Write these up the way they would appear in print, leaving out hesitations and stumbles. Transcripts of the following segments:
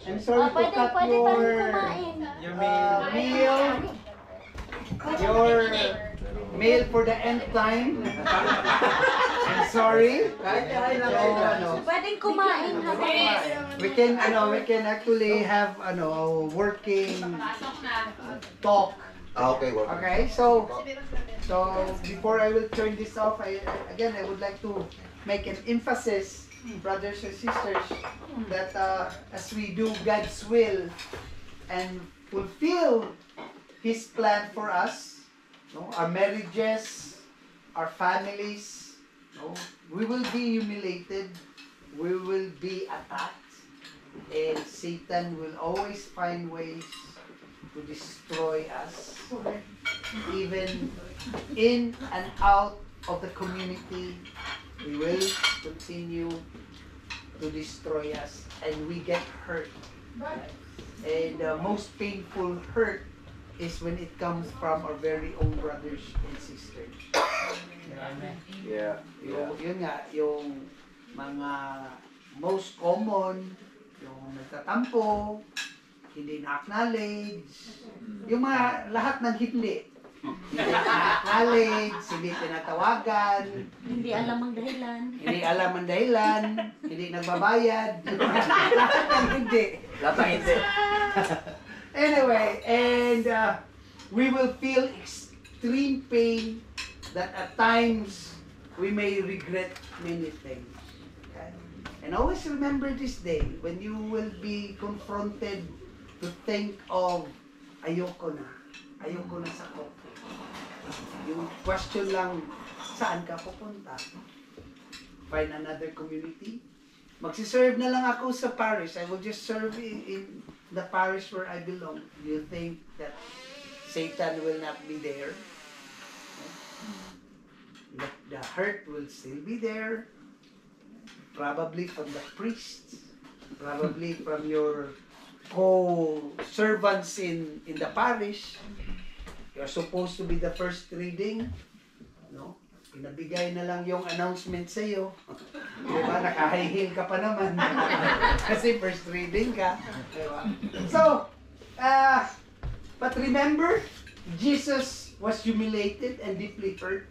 I'm sorry to cut your meal for the end time. I'm sorry. Pwedeng kumain We can actually have a working talk. Okay, so before I will turn this off, I would like to make an emphasis, brothers and sisters, that as we do God's will and fulfill His plan for us, our marriages, our families, we will be humiliated, we will be attacked, and Satan will always find ways to destroy us, even in and out of the community. We will continue to destroy us, and we get hurt. And the most painful hurt is when it comes from our very own brothers and sisters. Amen. Yeah. Yun nga, yung mga most common, yung nagtatampo, hindi na-acknowledge, yung mga lahat ng hindi. Hindi na-acknowledge, hindi tinatawagan, hindi alam ang dahilan, hindi nagbabayad, lahat ng hindi. Anyway, and we will feel extreme pain that at times we may regret many things. Okay? And always remember this day when you will be confronted to think of ayoko na sa kopo. Yung question lang, saan ka pupunta? Find another community? Magsiserve na lang ako sa parish. I will just serve in the parish where I belong. Do you think that Satan will not be there? The hurt will still be there. Probably from the priests. Probably from your co-servants in the parish. You're supposed to be the first reading. Pinabigay na lang yung announcement sa iyo. Diba? Naka-high heel ka pa naman. Kasi first reading ka. Diba? So, but remember, Jesus was humiliated and deeply hurt.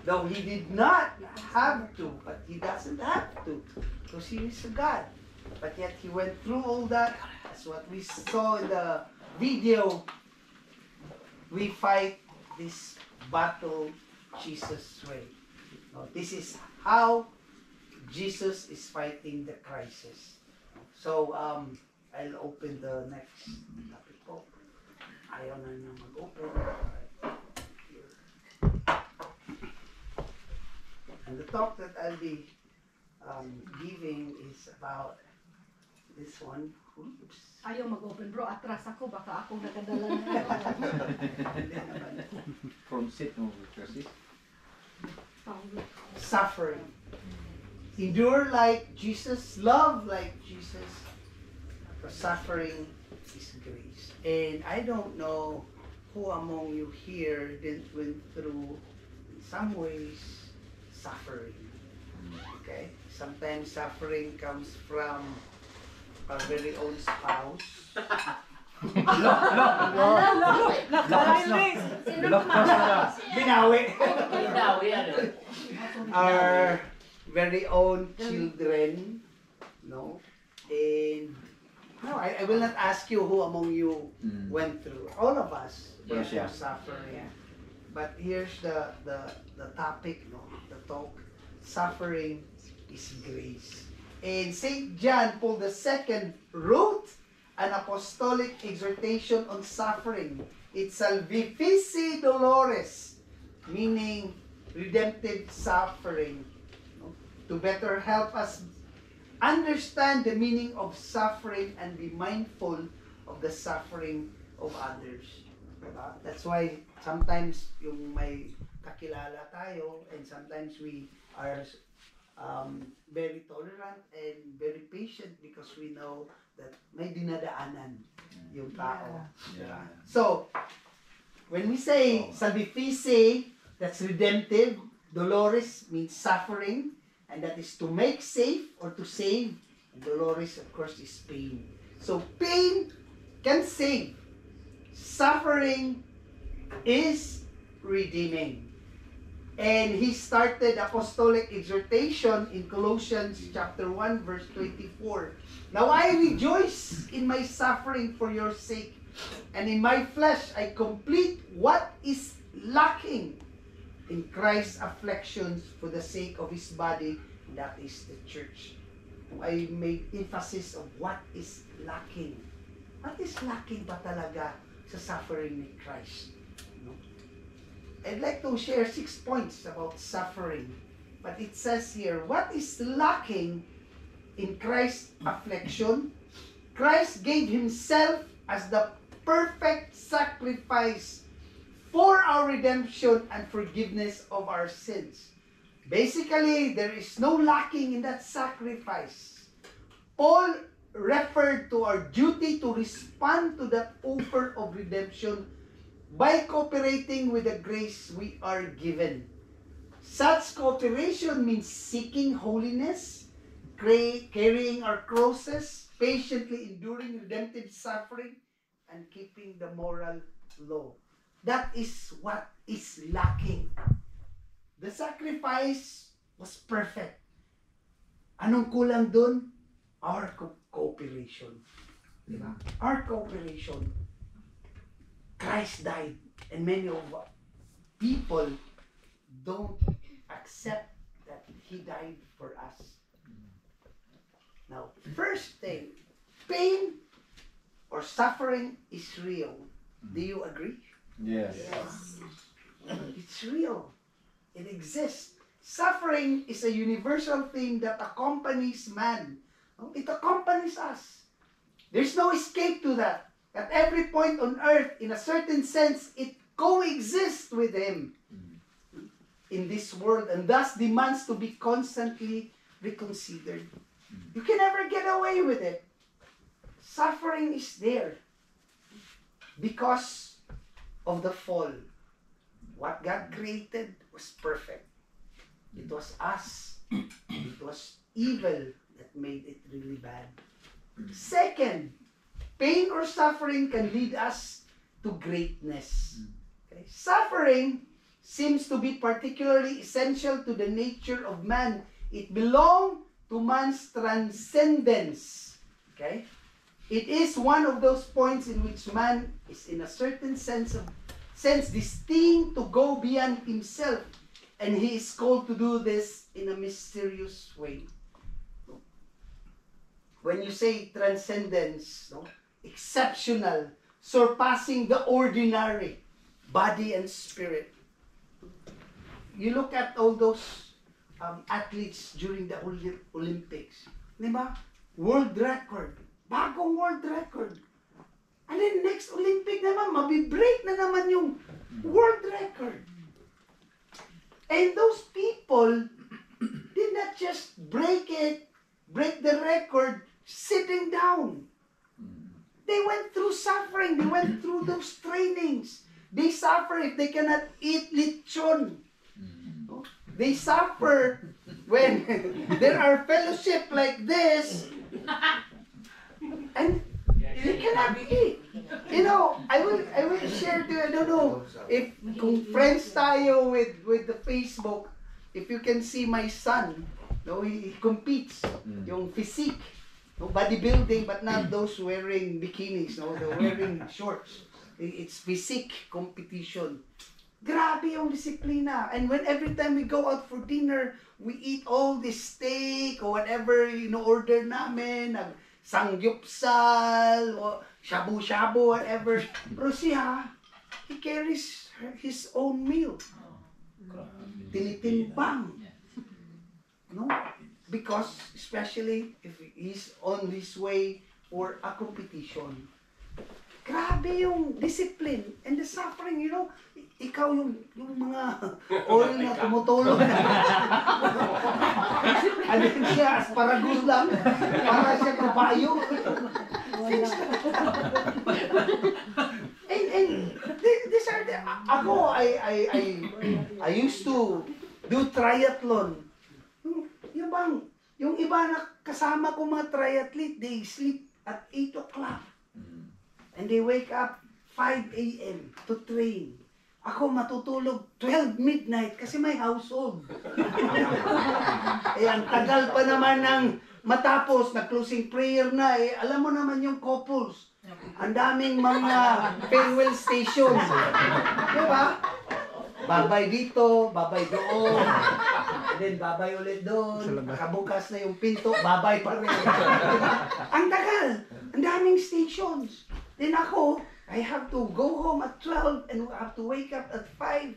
Though He did not have to, but He doesn't have to. Because He is a God. But yet He went through all that. That's what we saw in the video. We fight this battle Jesus' way. This is how Jesus is fighting the crisis. So, I'll open the next topic po. Ayaw na nang mag-open. And the talk that I'll be giving is about this one. Oops. Ayaw mag-open bro, atras ako, baka ako nakadala na. From sit no verses. Suffering. Endure like Jesus, love like Jesus. For suffering is grace. And I don't know who among you here went through, in some ways, suffering. Okay? Sometimes suffering comes from our very own spouse. Binawi. Our very own children, and I will not ask you who among you went through. All of us were suffering. But here's the topic, the talk. Suffering is grace. And St. John Paul II wrote an apostolic exhortation on suffering. It's Salvifici Dolores, meaning redemptive suffering, to better help us understand the meaning of suffering and be mindful of the suffering of others. That's why sometimes yung may kakilala tayo, and sometimes we are very tolerant and very patient because we know that may dinadaanan yung tao. Yeah. So, when we say Salvifici, that's redemptive. Dolores means suffering, and that is to make safe or to save Dolores, of course, is pain. So pain can save. Suffering is redeeming. And he started apostolic exhortation in Colossians chapter 1 verse 24. Now I rejoice in my suffering for your sake, and in my flesh I complete what is lacking in Christ's afflictions for the sake of his body, that is the church. I made emphasis of what is lacking. What is lacking ba talaga sa suffering ni Christ? No? I'd like to share 6 points about suffering. But it says here, what is lacking in Christ's affliction? Christ gave himself as the perfect sacrifice for our redemption and forgiveness of our sins. Basically, there is no lacking in that sacrifice. Paul referred to our duty to respond to that offer of redemption by cooperating with the grace we are given. Such cooperation means seeking holiness, carrying our crosses, patiently enduring redemptive suffering, and keeping the moral law. That is what is lacking. The sacrifice was perfect. Anong kulang dun? Our cooperation. Diba? Our cooperation. Christ died, and many of people don't accept that he died for us. Now, first thing, pain or suffering is real. Do you agree? Yes. It's real. It exists. Suffering is a universal thing that accompanies man. It accompanies us. There's no escape to that. At every point on earth, in a certain sense, it coexists with him in this world, and thus demands to be constantly reconsidered. You can never get away with it. Suffering is there because of the fall. What God created was perfect. It was us. It was evil that made it really bad. Second, pain or suffering can lead us to greatness. Okay? Suffering seems to be particularly essential to the nature of man. It belongs to man's transcendence. Okay? It is one of those points in which man is in a certain sense destined to go beyond himself, and he is called to do this in a mysterious way. When you say transcendence, no? Exceptional, surpassing the ordinary, body and spirit. You look at all those athletes during the Olympics. Diba? World record. Bagong world record. And then next Olympic naman, mabibreak na naman yung world record. And those people did not just break the record sitting down. They went through suffering. They went through those trainings. They suffer if they cannot eat lechon. They suffer when there are fellowship like this and they cannot eat. You know, I will share to you, I don't know if kung friends tayo with the Facebook, if you can see my son, no, he competes, yung physique. No, bodybuilding, but not those wearing bikinis, no, they're wearing shorts. It's physique competition. Grabe yung disiplina. And when every time we go out for dinner, we eat all this steak or whatever, order namin, sangyupsal, or shabu-shabu, whatever. Pero siya, he carries his own meal. Tinitimbang. No? Because, especially if he's on his way for a competition. Grabe yung discipline and the suffering, ikaw yung mga oil na tumutulong. Ano yun siya, asparagus lang, para siya kabayo. and these are the, ako, I used to do triathlon. Yung iba kasama ko mga triathlete, they sleep at 8 o'clock. And they wake up 5 a.m. to train. Ako matutulog 12 midnight kasi may household. Eh, ang tagal pa naman ng matapos, na-closing prayer na eh. Alam mo naman yung couples. Ang daming mga farewell stations. Diba? Babay dito, babay doon. Then babay ulit doon. Nakabukas na yung pinto, babay pa rin. Ang tagal. Ang daming stations. Then ako, I have to go home at 12 and have to wake up at 5.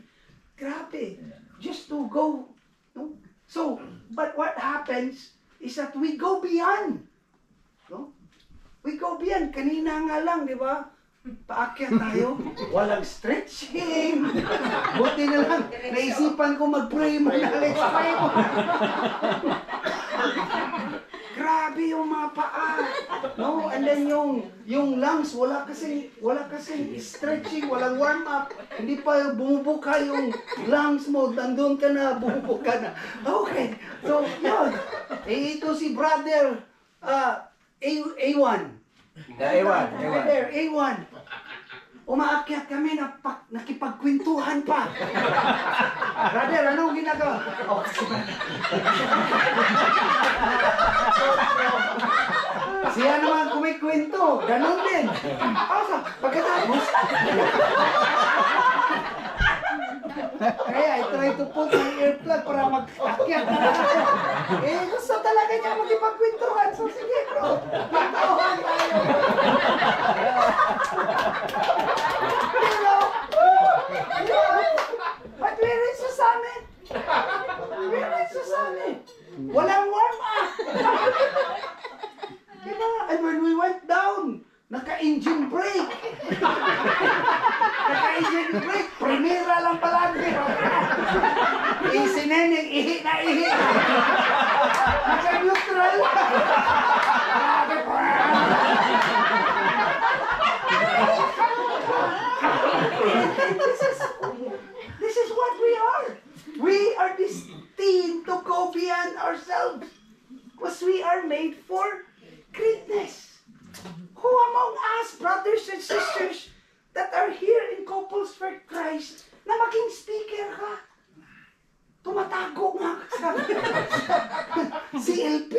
Grabe. Just to go. No? So, but what happens is that we go beyond. No? We go beyond. Kanina nga lang, di ba? Paakyat tayo. Walang stretching. Buti na lang. Naisipan ko mag-pray muna. Let's pray muna. Grabe yung mga paa. No? And then yung lungs, wala kasing stretching, walang warm up. Hindi pa bumubuka yung lungs mo. Nandun ka na, bumubuka na. Okay. So, yun. Eh, ito si brother A1. Brother A1. Umaakyat kami, nakipagkwentuhan pa. Brother, anong ginagawa? Oh, siya naman kumikwento. Ganon din. Pagkatapos, kaya I try to put my earplug para mag-akyat na ako. Eh, gusto talaga niya makipagkwentuhan. So, sige bro, kwentuhan tayo. But we reached the summit. Walang warm up. Diba? And when we went down, naka-engine brake. Naka-engine brake. Primera lang palagi. Isineneng, ihi na ihi. Naka-neutral. This is what we are. We are destined to go beyond ourselves. Because we are made for greatness. Who among us, brothers and sisters, that are here in Couples for Christ, na maging speaker ka? Tumatago nga ka. Si LP,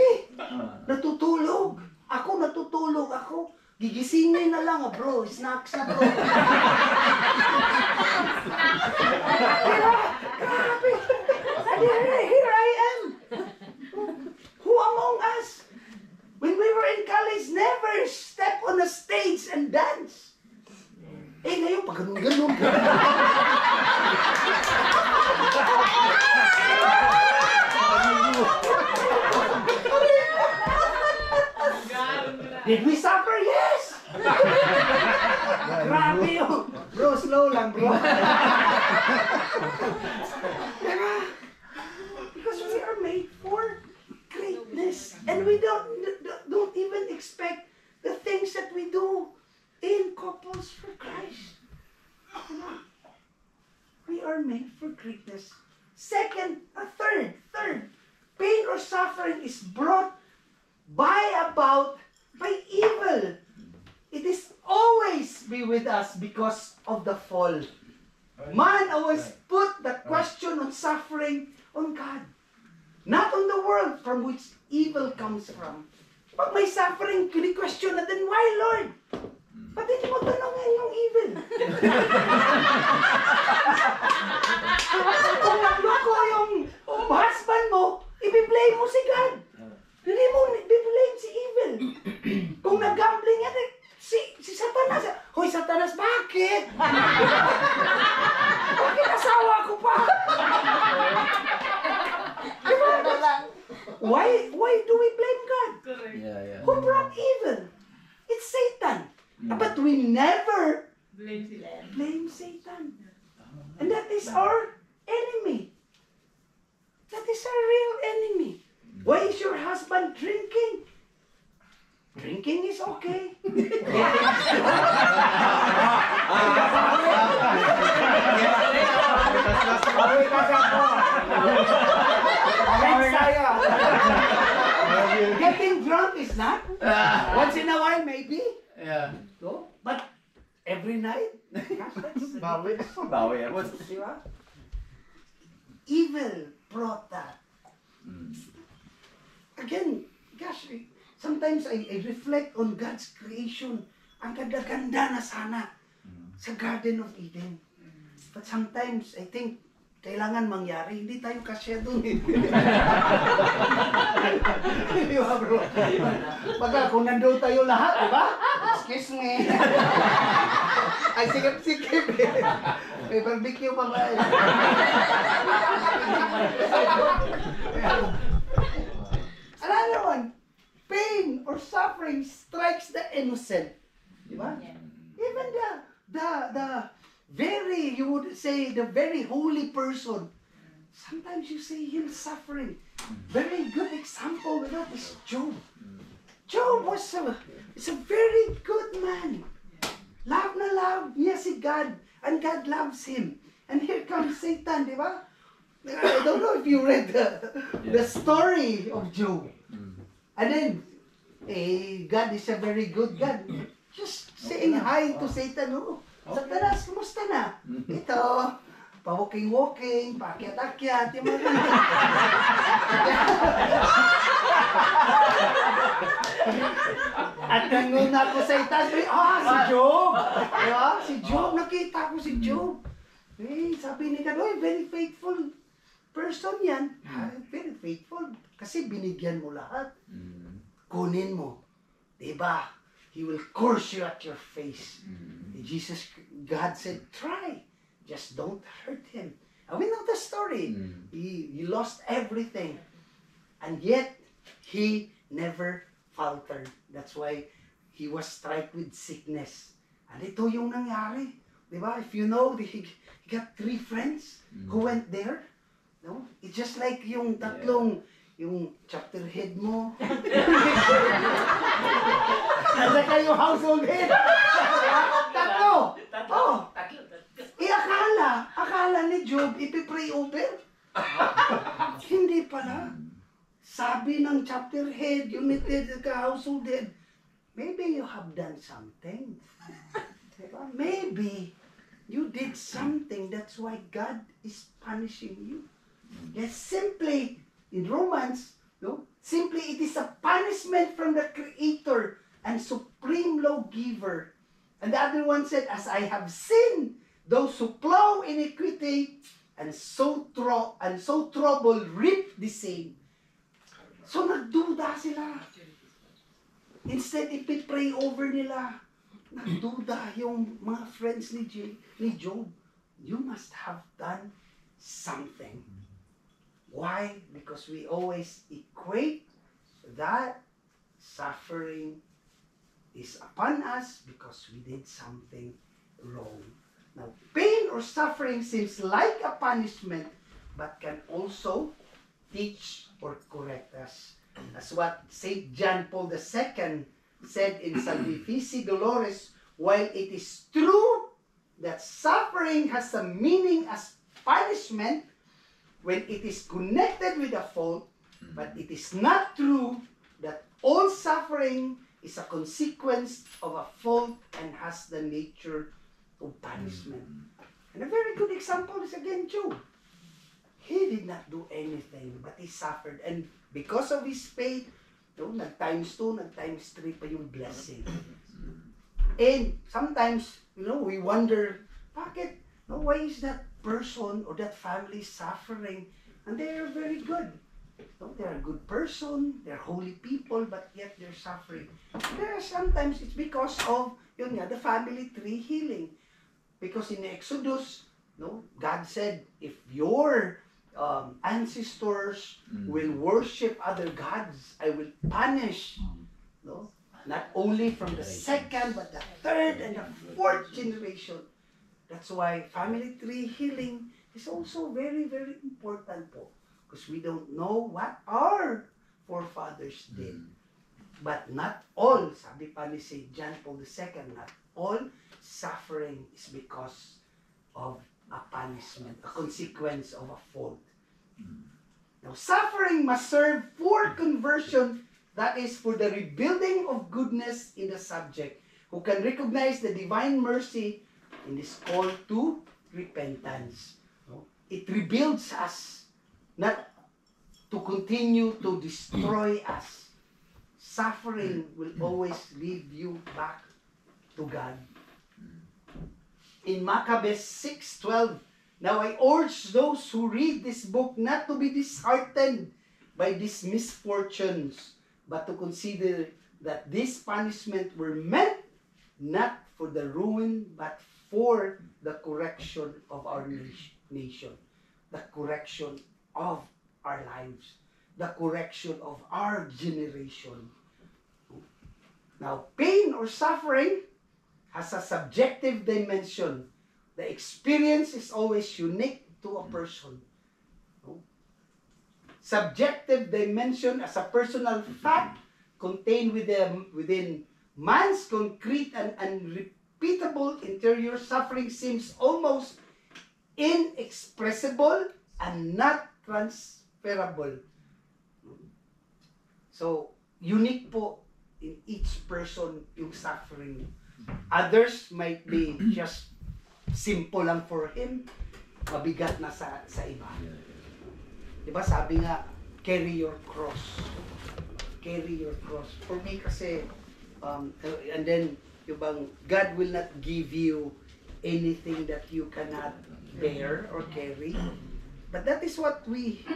natutulog. Ako natutulog ako. Gigisingin na lang, bro. Snacks na, bro. Grabe. Here I am. Who among us, when we were in college, never step on a stage and dance? Eh, ngayon, pag ganun-ganun. Did we suffer? Yes! Grabe yun. Bro, slow lang, bro. Diba? Because we are made for greatness. And we don't even expect the things that we do in Couples for Christ. Diba? We are made for greatness. Third, pain or suffering is brought by evil. It is always be with us because of the fall. Man always put the question on suffering on God, not on the world from which evil comes from. Pag may suffering, kini-question na din, why Lord? Ba't hindi mo tanongin yung evil? Kung nagloko yung husband mo, i-blame mo si God. Hindi mo i-blame si evil. Kung nag-gambling yan, si Satanas. Hoy, Satanas, bakit? Bakit asawa ko pa? Diba? Why do we blame God? Yeah. Who brought evil? It's Satan. But we never blame Satan. And that is our enemy. That is our real enemy. Why is your husband drinking? Drinking is okay. Getting not. Once in a while, maybe. Yeah. No? But every night, gosh, that's Bawi. Bawi ako. diba? Evil brought that. Again, gosh, sometimes I reflect on God's creation. Ang ganda-ganda na sana sa Garden of Eden. But sometimes, I think, kailangan mangyari. Hindi tayo kasya dun eh. Di ba, bro? Baga, kung nandun tayo lahat, di ba? Excuse me. Ay, sikip-sikip eh. May barbecue pa ba eh. Another one, pain or suffering strikes the innocent. Di ba? Even the very, you would say, the very holy person, sometimes you see him suffering. Very good example with that is Job. Job was is a very good man. Love na love niya si God, and God loves him. And here comes Satan, di ba? I don't know if you read the story of Job. And then, God is a very good God. Just saying hi to Satan, oh. Satanas, kumusta na? Ito, pa-walking-walking, paakyat-akyat, yung mga At nanguna ko sa itas, si Job! Diba? Si Job, nakita ko si Job. Sabi ni God, very faithful person yan. Very faithful. Kasi binigyan mo lahat. Kunin mo. Diba? He will curse you at your face. God said, try. Just don't hurt him. And we know the story. He lost everything. And yet, he never faltered. That's why he was struck with sickness. And ito yung nangyari. Diba? If you know, he got 3 friends who went there. No? It's just like yung tatlong, yung chapter head mo. Nasa kayo household head. Tatlo. Oh. Akala ni Job, ipipray over. Hindi pala. Sabi ng chapter head, unit head, household head, maybe you have done something. Maybe you did something. That's why God is punishing you. Yes, simply, in Romans, no, simply it is a punishment from the Creator and Supreme Lawgiver. And the other one said, as I have seen those who plow iniquity and sow trouble reap the same. So nagduda sila. Instead, ipipray over nila. Nagduda yung mga friends ni Job. You must have done something. Why? Because we always equate that suffering is upon us because we did something wrong. Now, pain or suffering seems like a punishment, but can also teach or correct us. That's what St. John Paul II said in Salvifici Dolores, while it is true that suffering has a meaning as punishment when it is connected with a fault, but it is not true that all suffering is a consequence of a fault and has the nature of punishment. And a very good example is again Job. He did not do anything, but he suffered. And because of his faith, nag-times 2, nag-times 3 pa yung blessing. And sometimes, we wonder, bakit? Why is that person or that family suffering? And they are very good. They're a good person, they're holy people, but yet they're suffering. Sometimes it's because of the family tree healing. Because in Exodus, God said, if your ancestors will worship other gods, I will punish, not only from the 2nd, but the 3rd and the 4th generation. That's why family tree healing is also very, very important po. Because we don't know what our forefathers did. But not all, sabi pa ni St. John Paul II, not all suffering is because of a punishment, a consequence of a fault. Now, suffering must serve for conversion that is for the rebuilding of goodness in the subject, who can recognize the divine mercy in this call to repentance. It rebuilds us, not to continue to destroy us. Suffering will always lead you back to God. In Maccabees 6:12, now I urge those who read this book not to be disheartened by these misfortunes, but to consider that these punishments were meant not for the ruin, but for the correction of our nation, the correction of our lives, the correction of our generation. Now, pain or suffering has a subjective dimension. The experience is always unique to a person. Subjective dimension as a personal fact contained within man's concrete and unrepeatable interior. Suffering seems almost inexpressible and not transferable. So, unique po in each person yung suffering. Others might be just simple lang for him, mabigat na sa iba. Diba sabi nga, carry your cross. Carry your cross. For me kasi, and then, yung bang, God will not give you anything that you cannot bear or carry. But that is what we,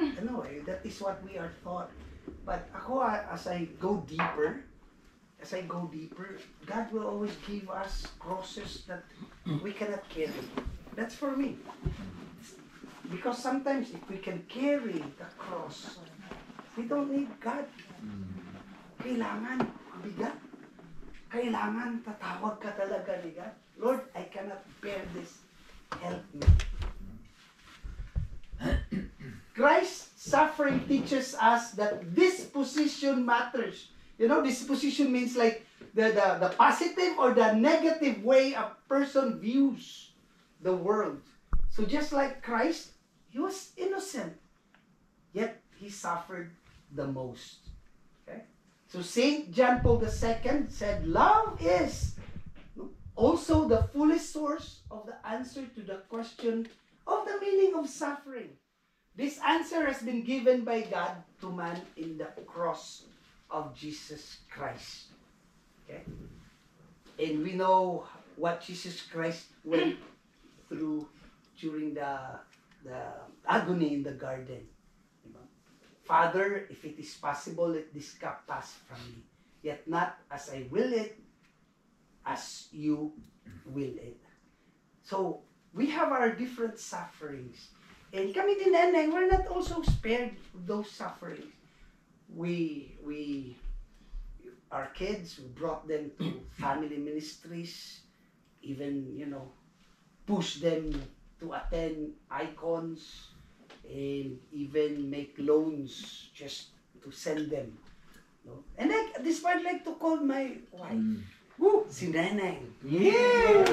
that is what we are taught. But ako, as I go deeper, God will always give us crosses that we cannot carry. That's for me. Because sometimes if we can carry the cross, we don't need God. Kailangan bigat. Kailangan tatawag ka talaga ni God. Lord, I cannot bear this. Help me. Christ's suffering teaches us that disposition matters. You know, disposition means like the positive or the negative way a person views the world. So just like Christ, he was innocent, yet he suffered the most. Okay? So Saint John Paul II said, love is also the fullest source of the answer to the question of the meaning of suffering. This answer has been given by God to man in the cross of Jesus Christ. Okay? And we know what Jesus Christ went through during the agony in the garden. Father, if it is possible, let this cup pass from me. Yet not as I will it, as you will it. So, we have our different sufferings. And kami din, Neneng, we're not also spared those sufferings. Our kids, we brought them to family ministries, even, push them to attend icons, and even make loans just to send them. And this part, like to call my wife. Woo! Si Neneng. Yeah!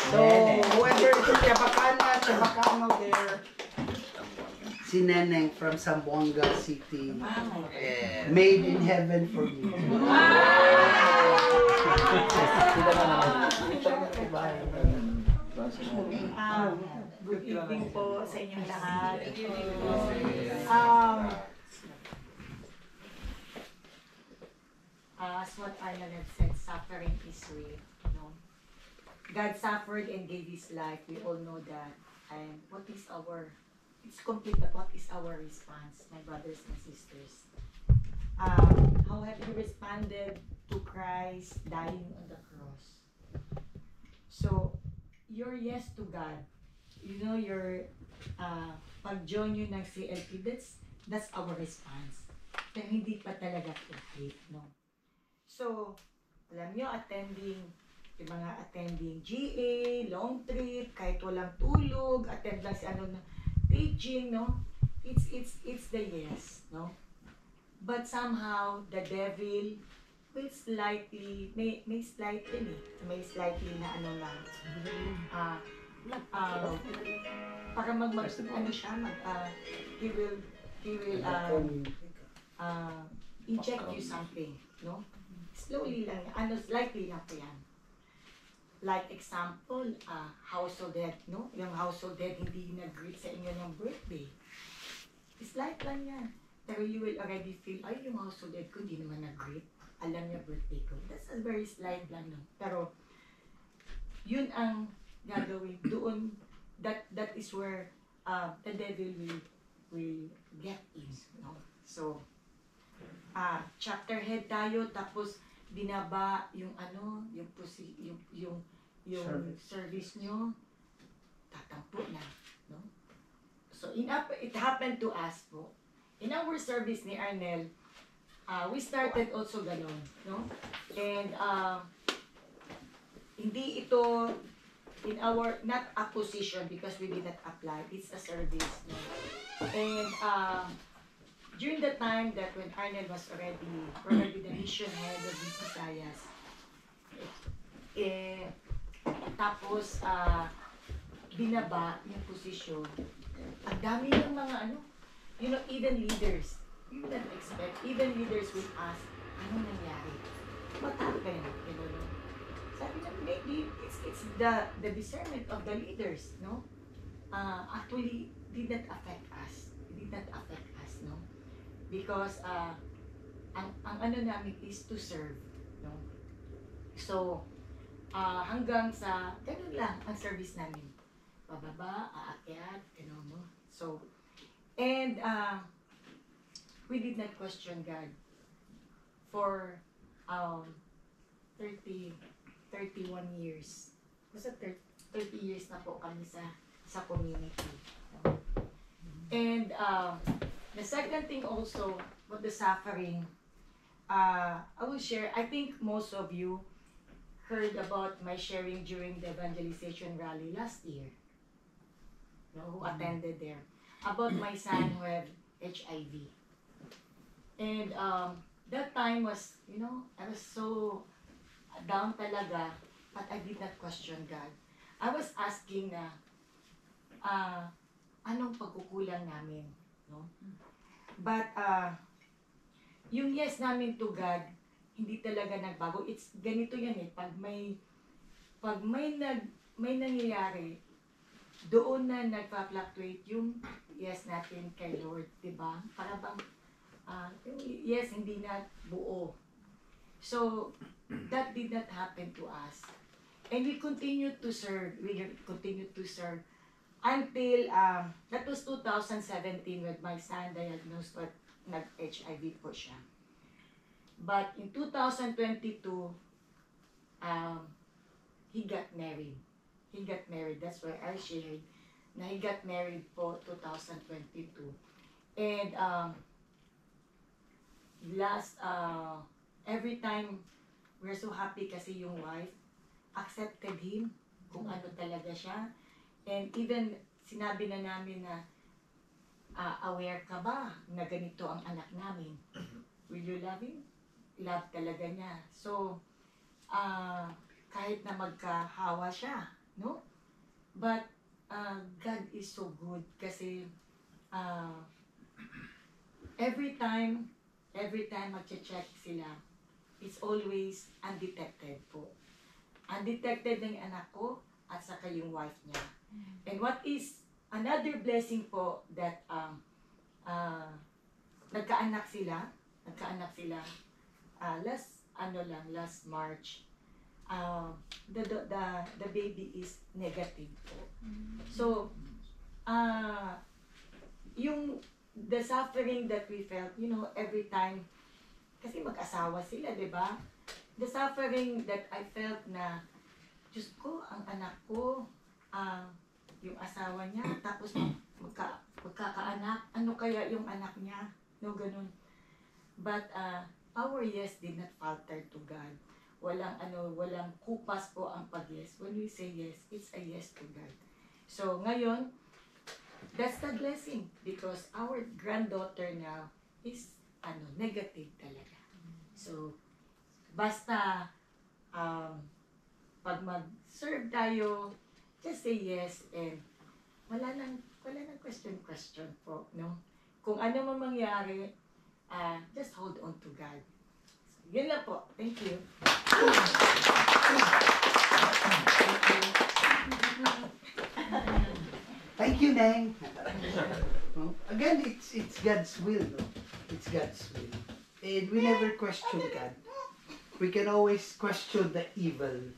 So, whoever is Chabacano there, si Neneng from Zamboanga City. Made in heaven for me. Good evening po sa inyong lahat. As what Arnold had said, suffering is real. God suffered and gave His life. We all know that. And it's complete, but what is our response, my brothers and sisters? How have you responded to Christ dying on the cross? So, your yes to God, your pag-join nyo ng CLP, that's our response. Pero hindi pa talaga complete, no? So, alam nyo, yung mga attending GA, long trip, kahit walang tulog, attend lang si teaching, no? It's the yes, no? But somehow, the devil will slightly, may slightly na para he will inject you something, no? Slowly lang, slightly lang po yan. Like example, household head, no? Yung household head hindi nag-greet sa inyo ng birthday. Slight lang yan. Pero you will already feel, ay, yung household head ko hindi naman nag-greet. Alam niya birthday ko. That's a very slight lang, no? Pero, yun ang gagawin. Doon, that is where the devil will get in, no? So, chapter head tayo, tapos binaba yung service nyo, tatampo na, no? So, it happened to us po. In our service ni Arnel, we started also ganon, no? And, hindi ito in our, not a position because we did not apply, it's a service, no? And, during the time that when Arnel was already the mission head of Visayas, tapos binaba yung posisyon. Ang dami ng mga even leaders, you don't expect, even leaders will ask, ano nangyari? What happened? Sabi na, maybe it's the discernment of the leaders, no? Actually, did not affect us. It did not affect us, no? Because ang namin is to serve, no? So, hanggang sa ganun lang ang service namin. Bababa, aakyat, no? So, and we did not question God for 31 years. Basta 30 years na po kami sa community. No? And the second thing also, with the suffering, I will share, I think most of you heard about my sharing during the evangelization rally last year, who attended there, about my son who had HIV. And that time was, I was so down talaga, but I did not question God. I was asking na, anong pagkukulang namin, no? But yung yes namin to God, hindi talaga nagbago. It's ganito yan eh. Pag may nangyayari, doon na nagpa-fluctuate yung yes natin kay Lord, di ba? Para bang yung yes hindi na buo. So that did not happen to us. And we continued to serve. Until, that was 2017 when my son diagnosed with nag-HIV po siya. But in 2022, he got married. That's why I shared na he got married po 2022. And every time, we're so happy kasi yung wife accepted him kung ano talaga siya. And even sinabi na namin na aware ka ba na ganito ang anak namin? Will you love him? Love talaga niya. So, kahit na magkahawa siya, no? But, God is so good kasi every time mag-check sila, it's always undetected po. Undetected ng anak ko at saka yung wife niya. And what is another blessing po that nagkaanak sila last March, the baby is negative po. So yung the suffering that we felt, every time kasi mag-asawa sila, di ba? The suffering that I felt na Diyos ko, ang anak ko, yung asawa niya, tapos magkakaanak, ano kaya yung anak niya? No, ganun. But our yes did not falter to God. Walang kupas po ang pag-yes. When we say yes, it's a yes to God. So, ngayon, that's the blessing because our granddaughter now is negative talaga. So, basta pag mag-serve tayo, just say yes and wala nang question po, no? Kung ano man mangyari, just hold on to God. So, yun lang po. Thank you. Thank you, Neng. No? Again, it's God's will. No? It's God's will. And we never question God. We can always question the evil.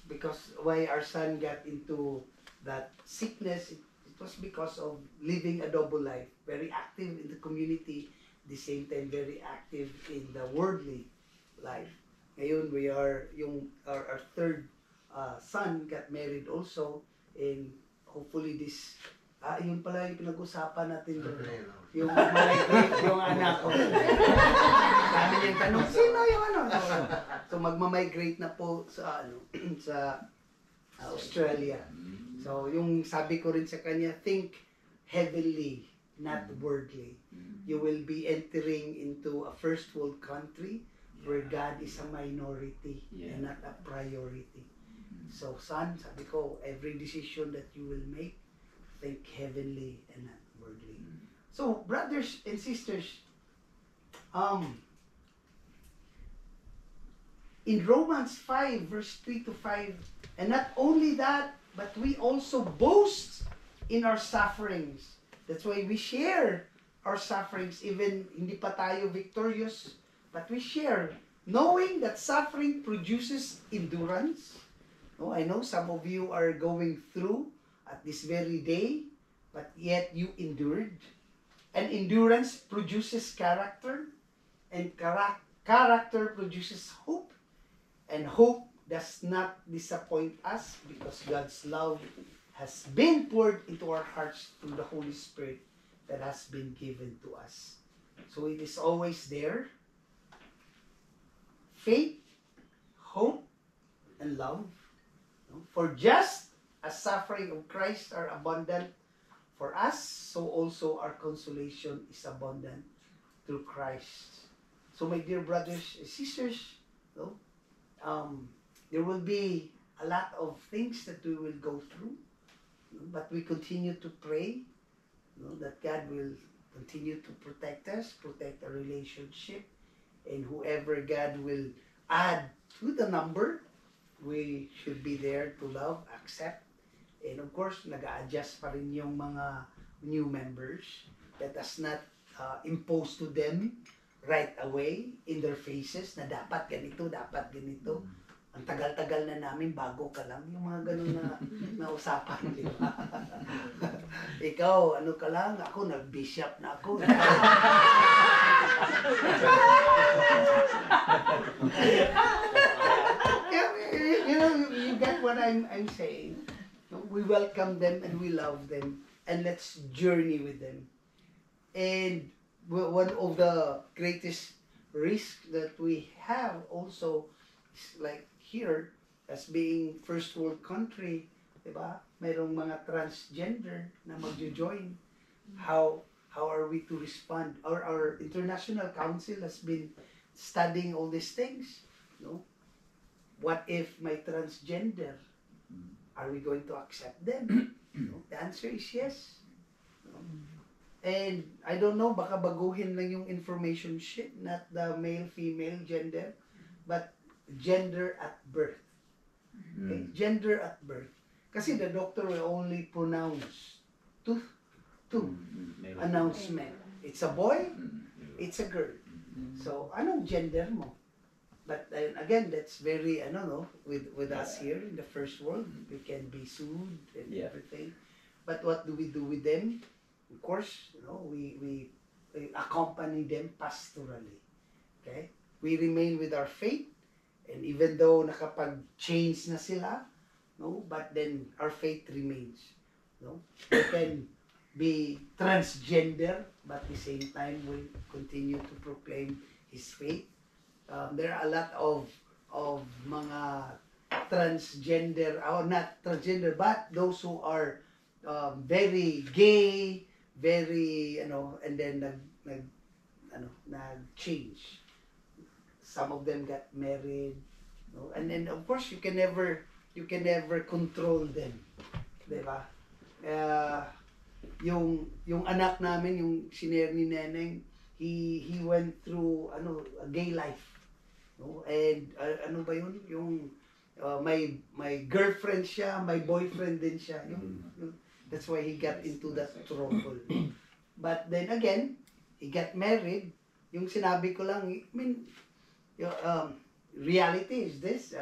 Because why our son got into that sickness, it was because of living a double life. Very active in the community, at the same time very active in the worldly life. Ngayon, our third son got married also, and hopefully this, yun pala yung pinag-usapan natin doon. Yung migrate yung anak ko. Sabi niya yung tanong, sino yung ano? So magmamigrate na po sa sa Australia. So yung sabi ko rin sa kanya, think heavenly, not worldly. You will be entering into a first world country where God is a minority and not a priority. So son, sabi ko, every decision that you will make, think heavenly and not worldly. So brothers and sisters, in Romans 5 verse 3 to 5, and not only that, but we also boast in our sufferings. That's why we share our sufferings, even hindi pa tayo victorious, but we share, knowing that suffering produces endurance. No, I know some of you are going through at this very day, but yet you endured. And endurance produces character, and character produces hope. And hope does not disappoint us because God's love has been poured into our hearts through the Holy Spirit that has been given to us. So it is always there. Faith, hope, and love. For just as suffering of Christ are abundant for us, so also our consolation is abundant through Christ. So my dear brothers and sisters, there will be a lot of things that we will go through, but we continue to pray that God will continue to protect us, protect our relationship, and whoever God will add to the number, we should be there to love, accept, and of course, nag-a-adjust pa rin yung mga new members. Let us not impose to them right away in their faces na dapat ganito, dapat ganito. Ang tagal-tagal na namin, bago ka lang. Yung mga ganun na usapan, di ba? Ikaw, ano ka lang, ako nag-bishop na ako. You get what I'm saying. We welcome them and we love them, and let's journey with them. And one of the greatest risks that we have also is like here, as being first world country, diba? Mayroong mga transgender na magjo-join. How are we to respond? Our international council has been studying all these things. What if my transgender? Are we going to accept them? The answer is yes. And I don't know, baka baguhin lang yung information sheet, not the male-female gender, but gender at birth. Okay? Gender at birth. Kasi the doctor will only pronounce two announcement. It's a boy, it's a girl. So, anong gender mo? But again, that's very, I don't know, with us here in the first world, we can be sued and everything. But what do we do with them? Of course, we accompany them pastorally. Okay? We remain with our faith, and even though nakapag-change na sila, but then our faith remains. They can be transgender, but at the same time we continue to proclaim His faith. There are a lot of mga transgender, or not transgender, but those who are very gay, very, and then nag-change. Some of them got married, and then of course you can never control them, diba? Yung anak namin, yung siner ni Neneng, he went through a gay life. No? And ano ba yun? Yung may girlfriend siya, may boyfriend din siya. That's why he got into that trouble. But then again, he got married. Yung sinabi ko lang, I mean, reality is this.